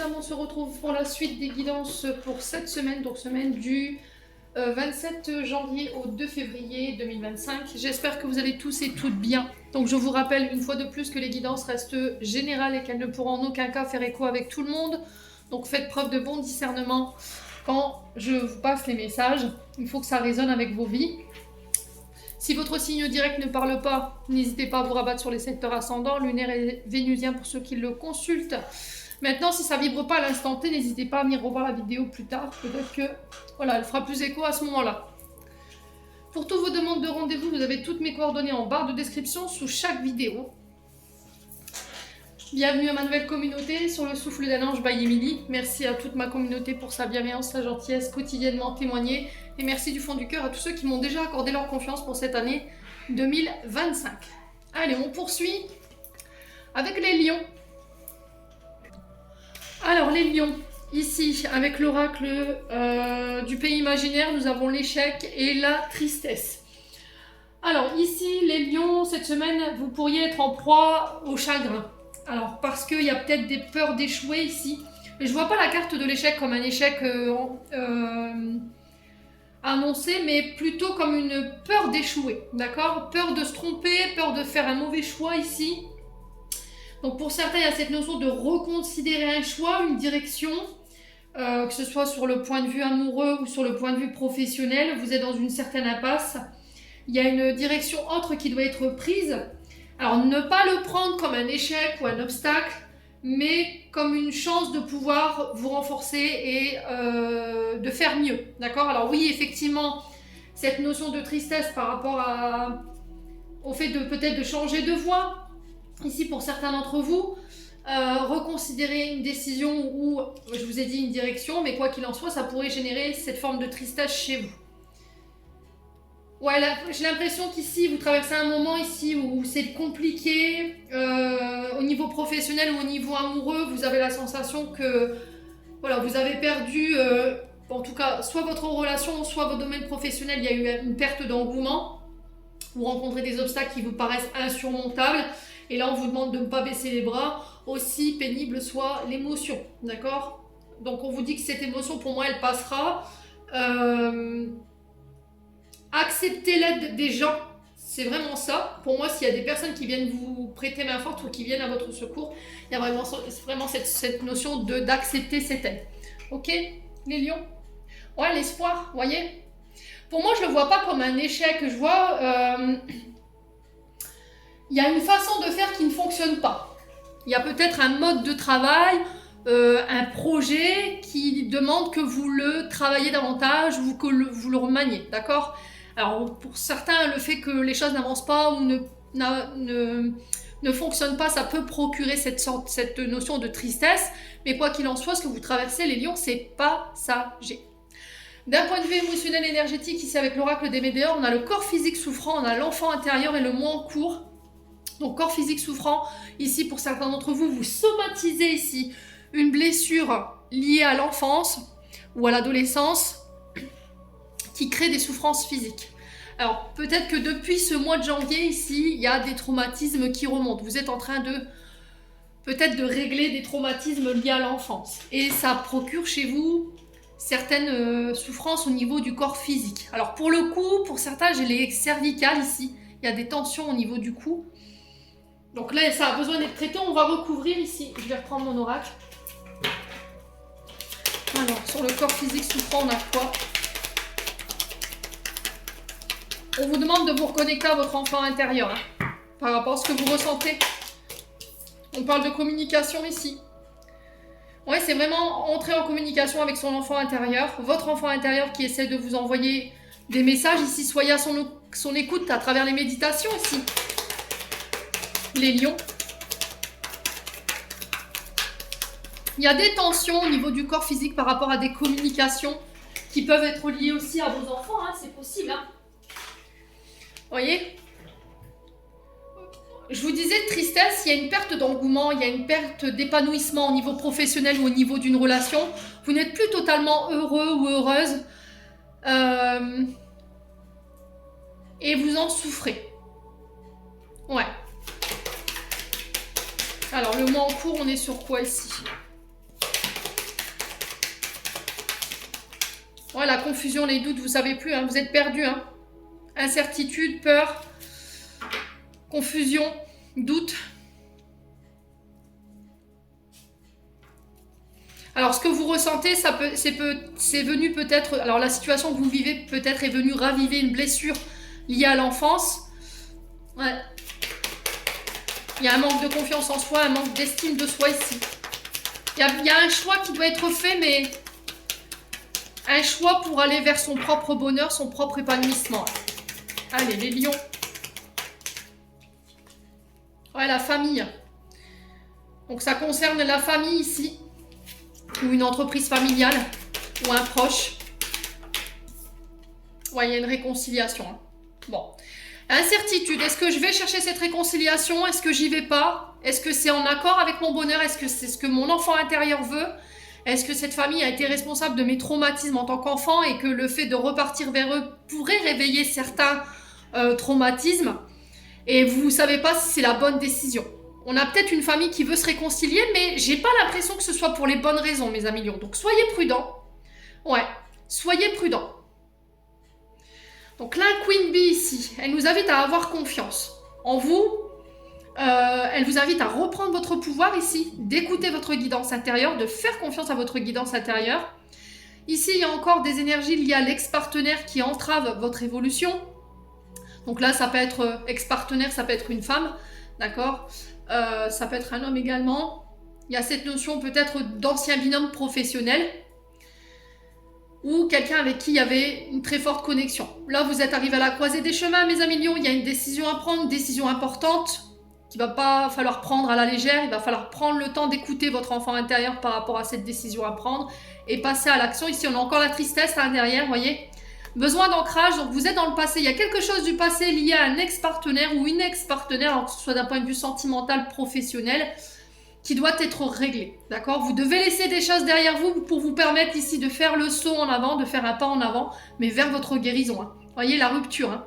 dames, on se retrouve pour la suite des guidances pour cette semaine, donc semaine du 27 janvier au 2 février 2025. J'espère que vous allez tous et toutes bien. Donc je vous rappelle une fois de plus que les guidances restent générales et qu'elles ne pourront en aucun cas faire écho avec tout le monde. Donc faites preuve de bon discernement quand je vous passe les messages. Il faut que ça résonne avec vos vies. Si votre signe direct ne parle pas, n'hésitez pas à vous rabattre sur les secteurs ascendants, lunaire et vénusien pour ceux qui le consultent. Maintenant, si ça vibre pas à l'instant T, n'hésitez pas à venir revoir la vidéo plus tard. Peut-être que voilà, elle fera plus écho à ce moment-là. Pour toutes vos demandes de rendez-vous, vous avez toutes mes coordonnées en barre de description sous chaque vidéo. Bienvenue à ma nouvelle communauté sur le souffle d'un ange by Emily. Merci à toute ma communauté pour sa bienveillance, sa gentillesse quotidiennement témoignée. Et merci du fond du cœur à tous ceux qui m'ont déjà accordé leur confiance pour cette année 2025. Allez, on poursuit avec les lions. Alors les lions, ici avec l'oracle du pays imaginaire, nous avons l'échec et la tristesse. Alors ici les lions, cette semaine, vous pourriez être en proie au chagrin. Alors parce qu'il y a peut-être des peurs d'échouer ici. Mais je vois pas la carte de l'échec comme un échec annoncé, mais plutôt comme une peur d'échouer, d'accord? Peur de se tromper, peur de faire un mauvais choix ici. Donc pour certains, il y a cette notion de reconsidérer un choix, une direction, que ce soit sur le point de vue amoureux ou sur le point de vue professionnel. Vous êtes dans une certaine impasse. Il y a une direction autre qui doit être prise. Alors ne pas le prendre comme un échec ou un obstacle, mais comme une chance de pouvoir vous renforcer et de faire mieux, d'accord? Alors oui, effectivement, cette notion de tristesse par rapport au fait de peut-être de changer de voie, ici pour certains d'entre vous, reconsidérer une décision ou, je vous ai dit, une direction, mais quoi qu'il en soit, ça pourrait générer cette forme de tristesse chez vous. Ouais, j'ai l'impression qu'ici, vous traversez un moment ici où c'est compliqué, au niveau professionnel ou au niveau amoureux, vous avez la sensation que voilà, vous avez perdu, en tout cas, soit votre relation, soit votre domaine professionnel, il y a eu une perte d'engouement, vous rencontrez des obstacles qui vous paraissent insurmontables, et là on vous demande de ne pas baisser les bras, aussi pénible soit l'émotion, d'accord? Donc on vous dit que cette émotion, pour moi, elle passera. Accepter l'aide des gens, c'est vraiment ça. Pour moi, s'il y a des personnes qui viennent vous prêter main forte ou qui viennent à votre secours, il y a vraiment cette notion d'accepter cette aide. Ok, les lions? Ouais, l'espoir, vous voyez? Pour moi, je ne le vois pas comme un échec. Je vois... il y a une façon de faire qui ne fonctionne pas. Il y a peut-être un mode de travail, un projet qui demande que vous le travaillez davantage ou que vous le remaniez, d'accord? Alors pour certains, le fait que les choses n'avancent pas ou ne fonctionnent pas, ça peut procurer cette notion de tristesse, mais quoi qu'il en soit, ce que vous traversez, les lions, c'est passager. D'un point de vue émotionnel énergétique, ici avec l'oracle des Médéors, on a le corps physique souffrant, on a l'enfant intérieur et le moi en cours. Donc corps physique souffrant, ici pour certains d'entre vous, vous somatisez ici une blessure liée à l'enfance ou à l'adolescence qui crée des souffrances physiques. Alors peut-être que depuis ce mois de janvier ici, il y a des traumatismes qui remontent. Vous êtes en train de peut-être de régler des traumatismes liés à l'enfance. Et ça procure chez vous certaines souffrances au niveau du corps physique. Alors pour le coup, pour certains, j'ai les cervicales ici. Il y a des tensions au niveau du cou. Donc là, ça a besoin d'être traité. On va recouvrir ici. Je vais reprendre mon oracle. Alors, sur le corps physique souffrant, on a quoi? On vous demande de vous reconnecter à votre enfant intérieur, hein, par rapport à ce que vous ressentez. On parle de communication ici. Ouais, c'est vraiment entrer en communication avec son enfant intérieur. Votre enfant intérieur qui essaie de vous envoyer des messages ici. Soyez à son écoute à travers les méditations ici. Les lions. Il y a des tensions au niveau du corps physique par rapport à des communications qui peuvent être liées aussi à vos enfants, hein, c'est possible. Hein. Vous voyez? Je vous disais, tristesse, il y a une perte d'engouement, il y a une perte d'épanouissement au niveau professionnel ou au niveau d'une relation. Vous n'êtes plus totalement heureux ou heureuse et vous en souffrez. Ouais. Alors, le mois en cours, on est sur quoi ici? Ouais, la confusion, les doutes, vous savez plus, hein, vous êtes perdu. Hein. Incertitude, peur, confusion, doute. Alors, ce que vous ressentez, c'est venu peut-être... Alors, la situation que vous vivez peut-être est venue raviver une blessure liée à l'enfance. Ouais. Il y a un manque de confiance en soi, un manque d'estime de soi ici. Il y a un choix qui doit être fait, mais... Un choix pour aller vers son propre bonheur, son propre épanouissement. Allez, les lions. Ouais, la famille. Donc, ça concerne la famille ici. Ou une entreprise familiale, ou un proche. Ouais, il y a une réconciliation. Hein. Bon. Incertitude, est-ce que je vais chercher cette réconciliation? Est-ce que j'y vais pas? Est-ce que c'est en accord avec mon bonheur? Est-ce que c'est ce que mon enfant intérieur veut? Est-ce que cette famille a été responsable de mes traumatismes en tant qu'enfant et que le fait de repartir vers eux pourrait réveiller certains traumatismes? Et vous ne savez pas si c'est la bonne décision. On a peut-être une famille qui veut se réconcilier, mais j'ai pas l'impression que ce soit pour les bonnes raisons, mes amis lions. Donc soyez prudents. Ouais, soyez prudents. Donc la Queen Bee ici, elle nous invite à avoir confiance en vous. Elle vous invite à reprendre votre pouvoir ici, d'écouter votre guidance intérieure, de faire confiance à votre guidance intérieure. Ici, il y a encore des énergies liées à l'ex-partenaire qui entravent votre évolution. Donc là, ça peut être ex-partenaire, ça peut être une femme, d'accord ? Ça peut être un homme également. Il y a cette notion peut-être d'ancien binôme professionnel ou quelqu'un avec qui il y avait une très forte connexion. Là, vous êtes arrivé à la croisée des chemins, mes amis lions. Il y a une décision à prendre, une décision importante qu'il ne va pas falloir prendre à la légère. Il va falloir prendre le temps d'écouter votre enfant intérieur par rapport à cette décision à prendre et passer à l'action. Ici, on a encore la tristesse là derrière, vous voyez. Besoin d'ancrage, donc vous êtes dans le passé. Il y a quelque chose du passé lié à un ex-partenaire ou une ex-partenaire, alors que ce soit d'un point de vue sentimental, professionnel, qui doit être réglé. D'accord ? Vous devez laisser des choses derrière vous pour vous permettre ici de faire le saut en avant, de faire un pas en avant, mais vers votre guérison. Hein. Vous voyez la rupture. Hein.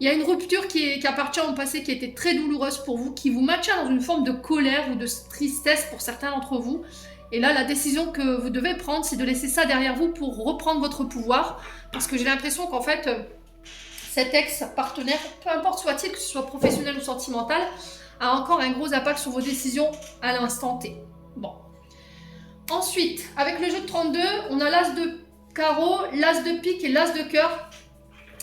Il y a une rupture qui appartient au passé, qui était très douloureuse pour vous, qui vous maintient dans une forme de colère ou de tristesse pour certains d'entre vous. Et là, la décision que vous devez prendre, c'est de laisser ça derrière vous pour reprendre votre pouvoir. Parce que j'ai l'impression qu'en fait, cet ex-partenaire, peu importe soit-il, que ce soit professionnel ou sentimental, a encore un gros impact sur vos décisions à l'instant T. Bon. Ensuite, avec le jeu de 32, on a l'as de carreau, l'as de pique et l'as de cœur.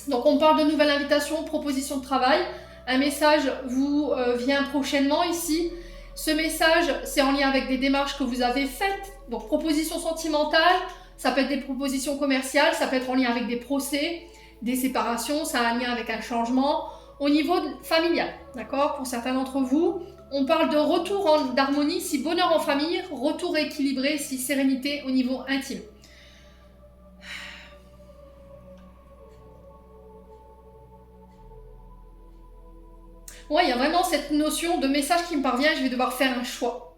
Donc on parle de nouvelles invitations, propositions de travail. Un message vous vient prochainement ici. Ce message, c'est en lien avec des démarches que vous avez faites. Donc, propositions sentimentales, ça peut être des propositions commerciales, ça peut être en lien avec des procès, des séparations, ça a un lien avec un changement. Au niveau familial, d'accord ? Pour certains d'entre vous, on parle de retour d'harmonie, si bonheur en famille, retour équilibré, si sérénité au niveau intime. Ouais, il y a vraiment cette notion de message qui me parvient, je vais devoir faire un choix.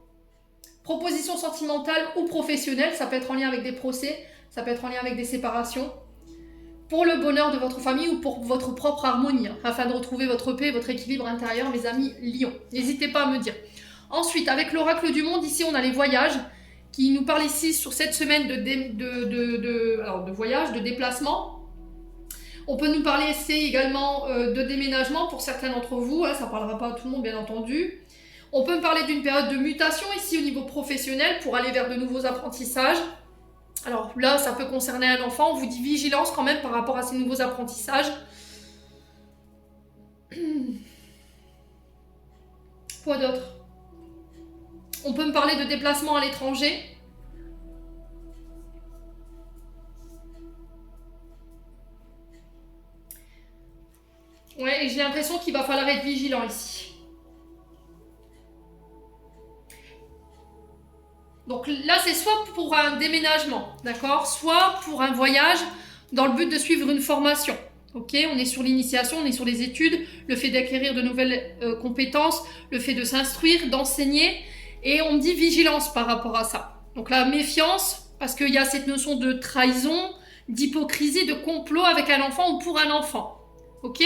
Proposition sentimentale ou professionnelle, ça peut être en lien avec des procès, ça peut être en lien avec des séparations, pour le bonheur de votre famille ou pour votre propre harmonie, hein, afin de retrouver votre paix, votre équilibre intérieur, mes amis lions. N'hésitez pas à me dire. Ensuite, avec l'oracle du monde, ici on a les voyages, qui nous parlent ici sur cette semaine de voyage, de déplacement. On peut nous parler ici également de déménagement pour certains d'entre vous, hein, ça ne parlera pas à tout le monde bien entendu. On peut me parler d'une période de mutation ici au niveau professionnel pour aller vers de nouveaux apprentissages. Alors là, ça peut concerner un enfant, on vous dit vigilance quand même par rapport à ces nouveaux apprentissages. Quoi d'autre ? On peut me parler de déplacement à l'étranger. Ouais, et j'ai l'impression qu'il va falloir être vigilant ici. Donc là, c'est soit pour un déménagement, d'accord ? Soit pour un voyage dans le but de suivre une formation. Ok, on est sur l'initiation, on est sur les études, le fait d'acquérir de nouvelles compétences, le fait de s'instruire, d'enseigner. Et on me dit vigilance par rapport à ça. Donc la méfiance, parce qu'il y a cette notion de trahison, d'hypocrisie, de complot avec un enfant ou pour un enfant. Ok ?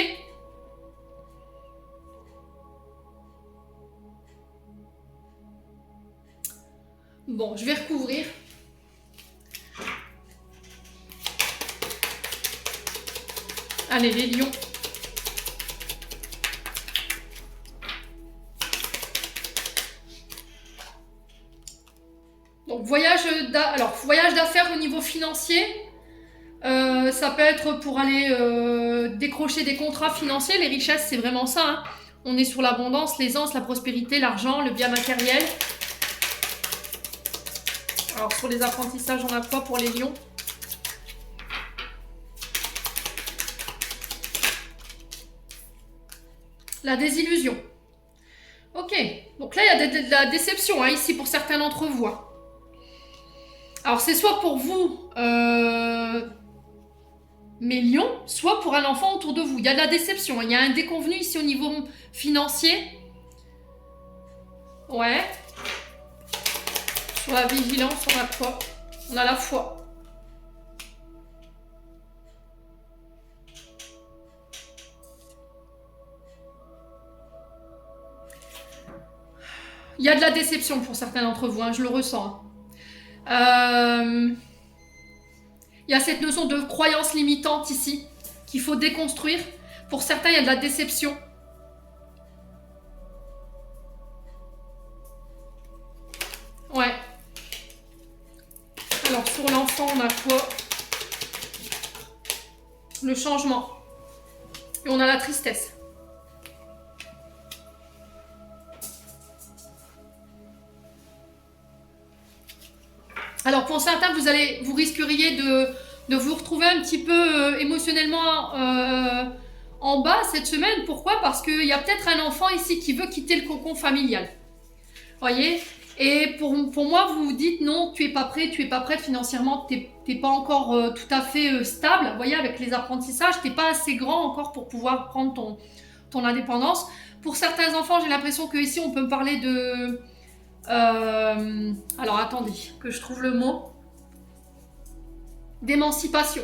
Bon, je vais recouvrir. Allez, les lions. Donc, voyage d'affaires au niveau financier. Ça peut être pour aller décrocher des contrats financiers. Les richesses, c'est vraiment ça. Hein. On est sur l'abondance, l'aisance, la prospérité, l'argent, le bien matériel. Alors, sur les apprentissages, on a quoi pour les lions? La désillusion. Ok, donc là, il y a de la déception hein, ici pour certains d'entre vous. Hein. Alors, c'est soit pour vous, mes lions, soit pour un enfant autour de vous. Il y a de la déception. Il y a un déconvenu ici au niveau financier. Ouais. Sur la vigilance, on a quoi? On a la foi. Il y a de la déception pour certains d'entre vous, hein, je le ressens. Il y a cette notion de croyance limitante ici, qu'il faut déconstruire. Pour certains, il y a de la déception. Ouais. Alors, sur l'enfant, on a quoi? Le changement. Et on a la tristesse. Alors pour certains, vous risqueriez de vous retrouver un petit peu émotionnellement en bas cette semaine. Pourquoi? Parce qu'il y a peut-être un enfant ici qui veut quitter le cocon familial. Voyez? Et pour moi, vous vous dites non, tu es pas prête financièrement, tu n'es pas encore tout à fait stable. Vous voyez, avec les apprentissages, tu n'es pas assez grand encore pour pouvoir prendre ton indépendance. Pour certains enfants, j'ai l'impression que ici on peut me parler de... alors attendez, que je trouve le mot. D'émancipation.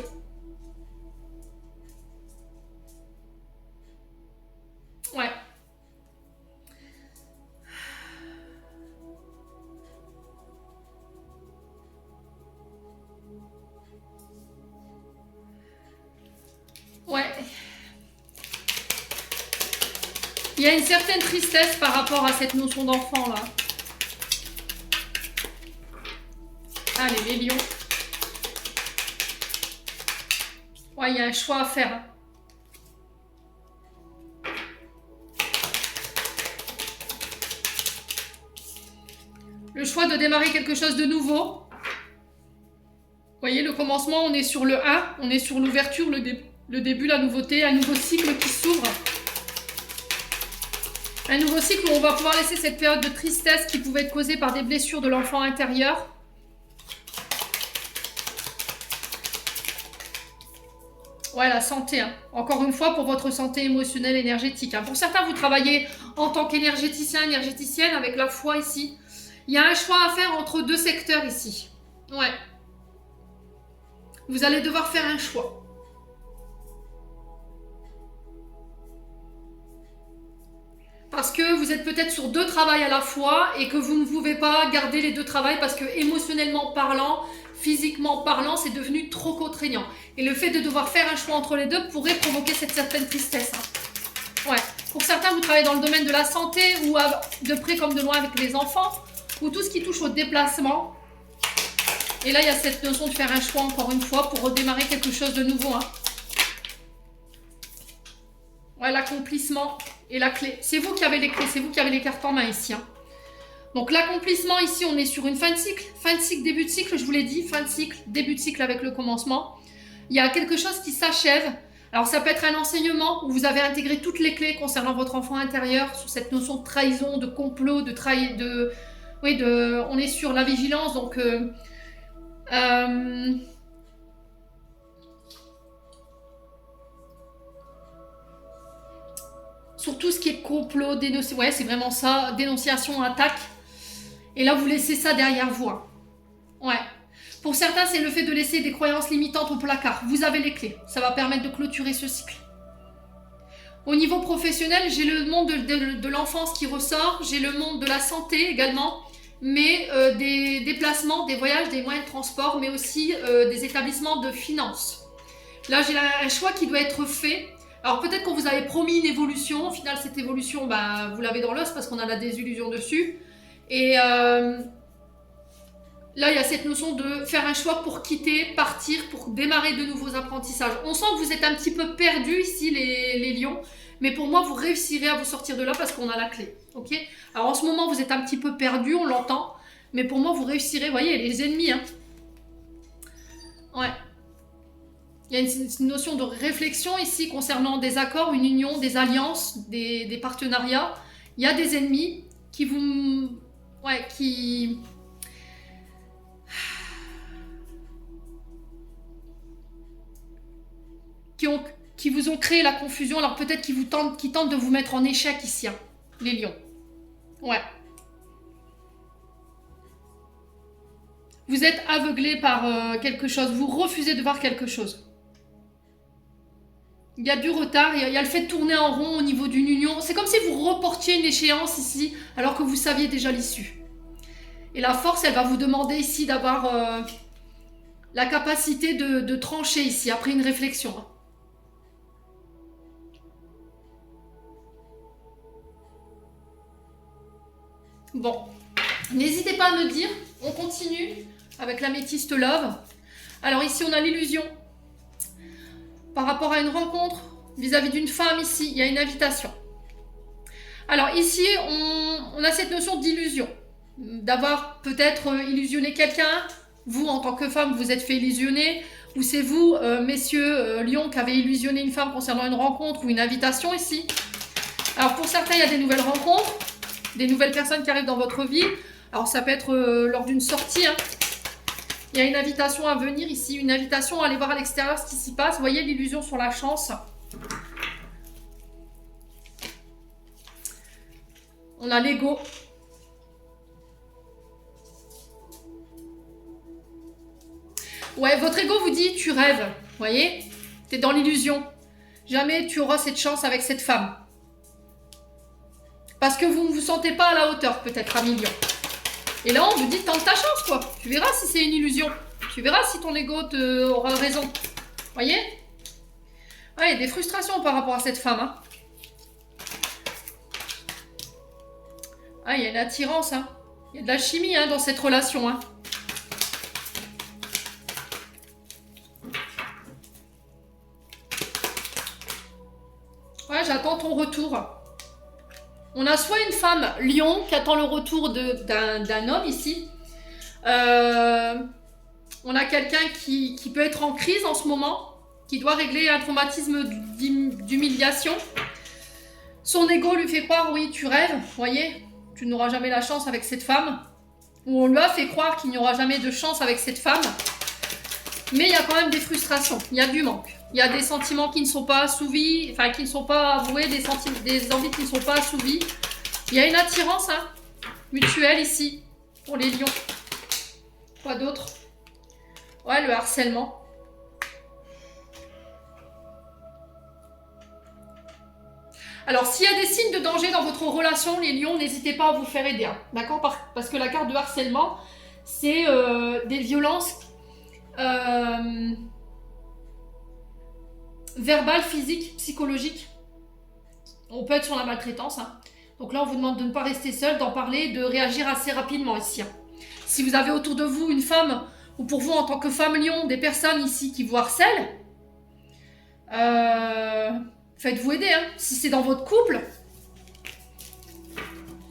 Ouais. Ouais. Il y a une certaine tristesse par rapport à cette notion d'enfant là. Allez, les lions. Ouais, il y a un choix à faire. Le choix de démarrer quelque chose de nouveau. Vous voyez, le commencement, on est sur le 1, on est sur l'ouverture, le début, la nouveauté, un nouveau cycle qui s'ouvre. Un nouveau cycle où on va pouvoir laisser cette période de tristesse qui pouvait être causée par des blessures de l'enfant intérieur. Ouais, la santé. Hein. Encore une fois, pour votre santé émotionnelle, énergétique. Hein. Pour certains, vous travaillez en tant qu'énergéticien, énergéticienne, avec la foi ici. Il y a un choix à faire entre deux secteurs ici. Ouais. Vous allez devoir faire un choix. Parce que vous êtes peut-être sur deux travails à la fois et que vous ne pouvez pas garder les deux travails parce que émotionnellement parlant, physiquement parlant, c'est devenu trop contraignant. Et le fait de devoir faire un choix entre les deux pourrait provoquer cette certaine tristesse. Hein. Ouais. Pour certains, vous travaillez dans le domaine de la santé ou de près comme de loin avec les enfants ou tout ce qui touche au déplacement. Et là, il y a cette notion de faire un choix encore une fois pour redémarrer quelque chose de nouveau. Hein. Ouais, l'accomplissement et la clé. C'est vous qui avez les clés, c'est vous qui avez les cartes en main ici. Hein. Donc l'accomplissement ici, on est sur une fin de cycle, début de cycle, je vous l'ai dit, fin de cycle, début de cycle avec le commencement. Il y a quelque chose qui s'achève. Alors ça peut être un enseignement où vous avez intégré toutes les clés concernant votre enfant intérieur sur cette notion de trahison, de complot, on est sur la vigilance, donc sur tout ce qui est complot, ouais, c'est vraiment ça, dénonciation, attaque. Et là, vous laissez ça derrière vous. Hein. Ouais. Pour certains, c'est le fait de laisser des croyances limitantes au placard. Vous avez les clés. Ça va permettre de clôturer ce cycle. Au niveau professionnel, j'ai le monde de l'enfance qui ressort. J'ai le monde de la santé également. Mais des déplacements, des voyages, des moyens de transport, mais aussi des établissements de finances. Là, j'ai un choix qui doit être fait. Alors peut-être qu'on vous avait promis une évolution. Au final, cette évolution, bah, vous l'avez dans l'os parce qu'on a la désillusion dessus. Et là, il y a cette notion de faire un choix pour quitter, partir, pour démarrer de nouveaux apprentissages. On sent que vous êtes un petit peu perdus ici, les lions. Mais pour moi, vous réussirez à vous sortir de là parce qu'on a la clé. Ok? Alors en ce moment, vous êtes un petit peu perdus, on l'entend. Mais pour moi, vous réussirez. Vous voyez, les ennemis. Hein. Ouais. Il y a une notion de réflexion ici concernant des accords, une union, des alliances, des partenariats. Il y a des ennemis qui vous... Ouais, qui vous ont créé la confusion. Alors peut-être qui tentent de vous mettre en échec ici, hein, les lions. Ouais. Vous êtes aveuglé par quelque chose. Vous refusez de voir quelque chose. Il y a du retard, il y a le fait de tourner en rond au niveau d'une union. C'est comme si vous reportiez une échéance ici, alors que vous saviez déjà l'issue. Et la force, elle va vous demander ici d'avoir la capacité de trancher ici, après une réflexion. Bon, n'hésitez pas à me dire, on continue avec l'améthyste love. Alors ici, on a l'illusion. Par rapport à une rencontre, vis-à-vis d'une femme ici, il y a une invitation. Alors ici, on a cette notion d'illusion. D'avoir peut-être illusionné quelqu'un. Vous, en tant que femme, vous êtes fait illusionner. Ou c'est vous, messieurs lions, qui avez illusionné une femme concernant une rencontre ou une invitation ici. Alors pour certains, il y a des nouvelles rencontres, des nouvelles personnes qui arrivent dans votre vie. Alors ça peut être lors d'une sortie. Hein. Il y a une invitation à venir ici, une invitation à aller voir à l'extérieur ce qui s'y passe. Vous voyez l'illusion sur la chance. On a l'ego. Ouais, votre ego vous dit, tu rêves, vous voyez? Tu es dans l'illusion. Jamais tu auras cette chance avec cette femme. Parce que vous ne vous sentez pas à la hauteur, peut-être, à million. Et là, on vous dit, tente ta chance, quoi. Tu verras si c'est une illusion. Tu verras si ton ego aura raison. Vous voyez? Ouais, il y a des frustrations par rapport à cette femme. Hein. Ah, il y a une attirance. Hein. Il y a de la chimie hein, dans cette relation. Hein. Ouais, j'attends ton retour. On a soit une femme lion qui attend le retour d'un homme ici. On a quelqu'un qui peut être en crise en ce moment, qui doit régler un traumatisme d'humiliation. Son ego lui fait croire, oui, tu rêves, vous voyez, tu n'auras jamais la chance avec cette femme. Ou on lui a fait croire qu'il n'y aura jamais de chance avec cette femme. Mais il y a quand même des frustrations, il y a du manque. Il y a des sentiments qui ne sont pas assouvis, enfin qui ne sont pas avoués, des envies qui ne sont pas assouvies. Il y a une attirance hein, mutuelle ici, pour les lions. Quoi d'autre? Ouais, le harcèlement. Alors, s'il y a des signes de danger dans votre relation, les lions, n'hésitez pas à vous faire aider. Hein, d'accord? Parce que la carte de harcèlement, c'est des violences verbales, physiques, psychologiques. On peut être sur la maltraitance. Hein. Donc là, on vous demande de ne pas rester seul, d'en parler, de réagir assez rapidement ici. Hein. Si vous avez autour de vous une femme, ou pour vous en tant que femme lion, des personnes ici qui vous harcèlent, faites-vous aider. Hein. Si c'est dans votre couple,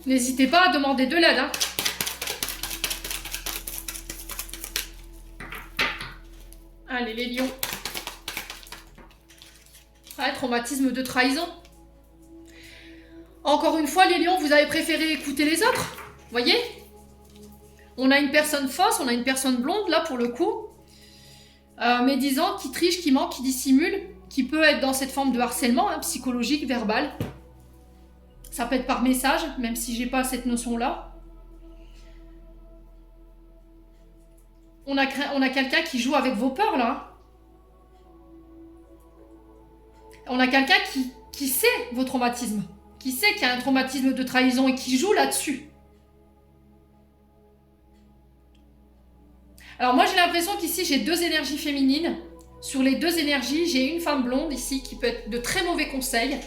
n'hésitez pas à demander de l'aide. Hein. Allez, les lions. Ah, traumatisme de trahison. Encore une fois, les lions, vous avez préféré écouter les autres. Voyez? On a une personne fausse, on a une personne blonde, là, pour le coup. Médisante, qui triche, qui ment, qui dissimule, qui peut être dans cette forme de harcèlement, hein, psychologique, verbal. Ça peut être par message, même si j'ai pas cette notion-là. On a quelqu'un qui joue avec vos peurs, là. On a quelqu'un qui sait vos traumatismes, qui sait qu'il y a un traumatisme de trahison et qui joue là-dessus. Alors moi, j'ai l'impression qu'ici, j'ai deux énergies féminines. sur les deux énergies, j'ai une femme blonde ici qui peut être de très mauvais conseils.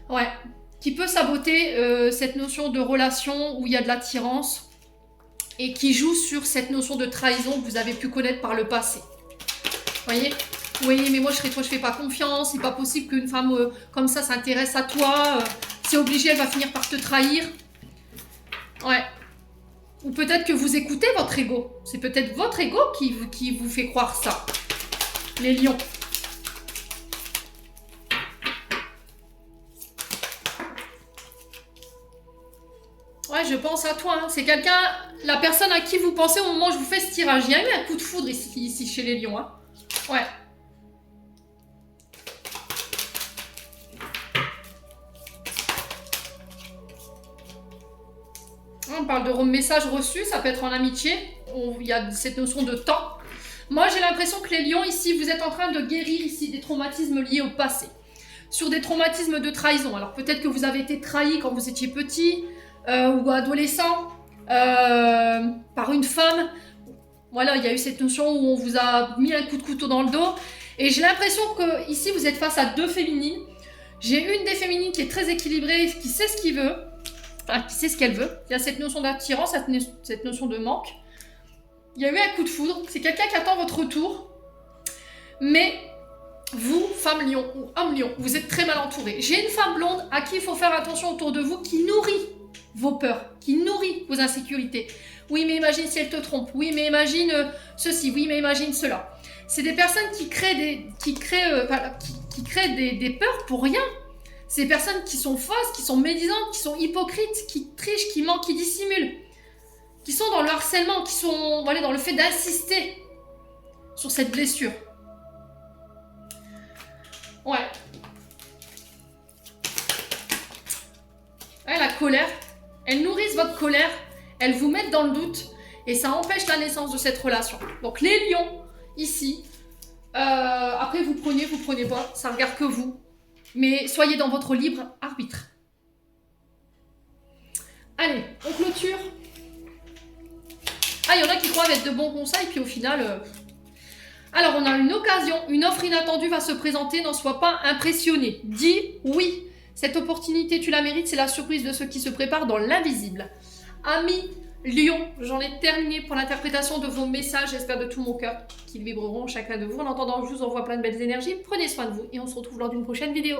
Ouais, qui peut saboter cette notion de relation où il y a de l'attirance et qui joue sur cette notion de trahison que vous avez pu connaître par le passé. Voyez? Oui, mais moi, je fais pas confiance. C'est pas possible qu'une femme comme ça s'intéresse à toi. C'est obligé, elle va finir par te trahir. Ouais. Ou peut-être que vous écoutez votre ego. C'est peut-être votre ego qui vous fait croire ça. Les lions. Ouais, je pense à toi. Hein. C'est quelqu'un, la personne à qui vous pensez au moment où je vous fais ce tirage. Il y a eu un coup de foudre ici chez les lions. Hein. Ouais. On parle de message reçu, ça peut être en amitié. Il y a cette notion de temps. Moi, j'ai l'impression que les lions, ici, vous êtes en train de guérir ici des traumatismes liés au passé. Sur des traumatismes de trahison. Alors, peut-être que vous avez été trahi quand vous étiez petit ou adolescent par une femme. Voilà, il y a eu cette notion où on vous a mis un coup de couteau dans le dos. Et j'ai l'impression que ici, vous êtes face à deux féminines. J'ai une des féminines qui est très équilibrée, qui sait ce qu'il veut. Enfin, qui sait ce qu'elle veut. Il y a cette notion d'attirance, cette notion de manque. Il y a eu un coup de foudre. C'est quelqu'un qui attend votre retour. Mais vous, femme lion ou homme lion, vous êtes très mal entouré. J'ai une femme blonde à qui il faut faire attention autour de vous, qui nourrit vos peurs, qui nourrit vos insécurités. Oui, mais imagine si elle te trompe. Oui, mais imagine ceci. Oui, mais imagine cela. C'est des personnes qui créent des peurs pour rien. C'est des personnes qui sont fausses, qui sont médisantes, qui sont hypocrites, qui trichent, qui mentent, qui dissimulent. Qui sont dans le harcèlement, qui sont dans le fait d'insister sur cette blessure. Ouais. La colère. Elles nourrissent votre colère, elles vous mettent dans le doute et ça empêche la naissance de cette relation. Donc les lions, ici, après vous prenez pas, ça regarde que vous. Mais soyez dans votre libre arbitre. Allez, on clôture. Ah, il y en a qui croient être de bons conseils, puis au final... Alors, on a une occasion, une offre inattendue va se présenter, n'en sois pas impressionné. Dis oui. Cette opportunité, tu la mérites, c'est la surprise de ceux qui se préparent dans l'invisible. Amis Lion, j'en ai terminé pour l'interprétation de vos messages. J'espère de tout mon cœur qu'ils vibreront chacun de vous. En attendant, je vous envoie plein de belles énergies. Prenez soin de vous et on se retrouve lors d'une prochaine vidéo.